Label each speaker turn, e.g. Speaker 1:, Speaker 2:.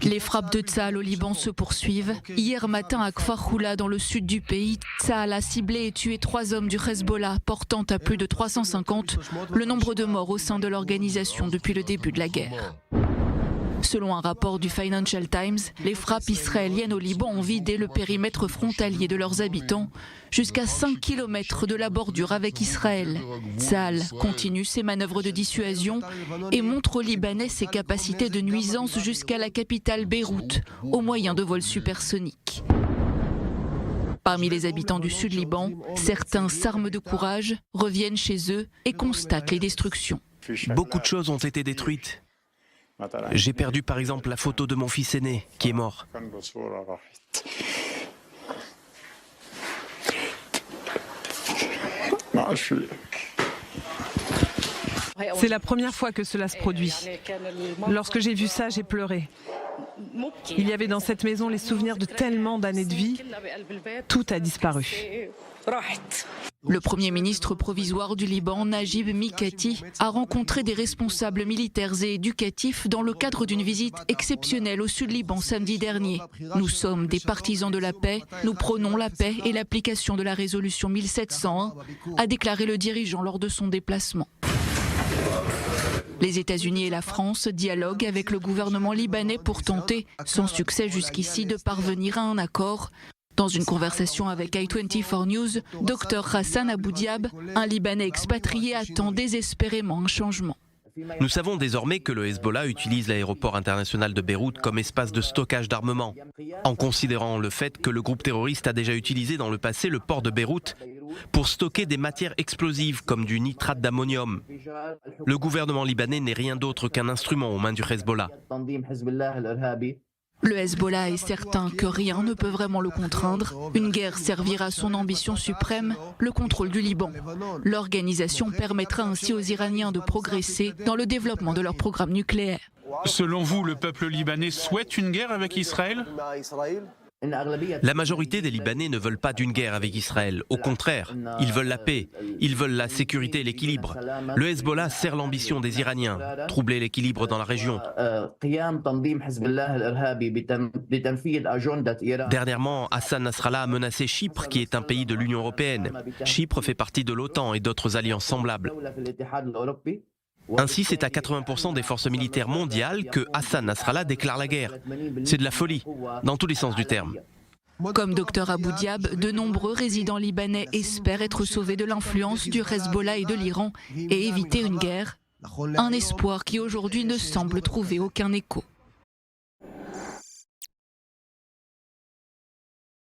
Speaker 1: Les frappes de Tsahal au Liban se poursuivent. Hier matin à Kfar Houla, dans le sud du pays, Tsahal a ciblé et tué 3 hommes du Hezbollah, portant à plus de 350 le nombre de morts au sein de l'organisation depuis le début de la guerre. Selon un rapport du Financial Times, les frappes israéliennes au Liban ont vidé le périmètre frontalier de leurs habitants jusqu'à 5 km de la bordure avec Israël. Tsahal continue ses manœuvres de dissuasion et montre aux Libanais ses capacités de nuisance jusqu'à la capitale Beyrouth au moyen de vols supersoniques. Parmi les habitants du sud Liban, certains s'arment de courage, reviennent chez eux et constatent les destructions.
Speaker 2: Beaucoup de choses ont été détruites. J'ai perdu par exemple la photo de mon fils aîné qui est mort.
Speaker 3: C'est la première fois que cela se produit. Lorsque j'ai vu ça, j'ai pleuré. Il y avait dans cette maison les souvenirs de tellement d'années de vie. Tout a disparu.
Speaker 1: Le Premier ministre provisoire du Liban, Najib Mikati, a rencontré des responsables militaires et éducatifs dans le cadre d'une visite exceptionnelle au sud Liban samedi dernier. Nous sommes des partisans de la paix, nous prônons la paix et l'application de la résolution 1701, a déclaré le dirigeant lors de son déplacement. Les États-Unis et la France dialoguent avec le gouvernement libanais pour tenter, sans succès jusqu'ici, de parvenir à un accord. Dans une conversation avec i24 News, Dr Hassan Aboudiab, un Libanais expatrié, attend désespérément un changement.
Speaker 2: Nous savons désormais que le Hezbollah utilise l'aéroport international de Beyrouth comme espace de stockage d'armement, en considérant le fait que le groupe terroriste a déjà utilisé dans le passé le port de Beyrouth pour stocker des matières explosives comme du nitrate d'ammonium. Le gouvernement libanais n'est rien d'autre qu'un instrument aux mains du Hezbollah.
Speaker 1: Le Hezbollah est certain que rien ne peut vraiment le contraindre. Une guerre servira son ambition suprême, le contrôle du Liban. L'organisation permettra ainsi aux Iraniens de progresser dans le développement de leur programme nucléaire.
Speaker 4: Selon vous, le peuple libanais souhaite une guerre avec Israël ?
Speaker 2: La majorité des Libanais ne veulent pas d'une guerre avec Israël. Au contraire, ils veulent la paix, ils veulent la sécurité et l'équilibre. Le Hezbollah sert l'ambition des Iraniens, troubler l'équilibre dans la région. Dernièrement, Hassan Nasrallah a menacé Chypre, qui est un pays de l'Union européenne. Chypre fait partie de l'OTAN et d'autres alliances semblables. Ainsi, c'est à 80% des forces militaires mondiales que Hassan Nasrallah déclare la guerre. C'est de la folie, dans tous les sens du terme.
Speaker 1: Comme Dr Aboudiab, de nombreux résidents libanais espèrent être sauvés de l'influence du Hezbollah et de l'Iran et éviter une guerre. Un espoir qui aujourd'hui ne semble trouver aucun écho.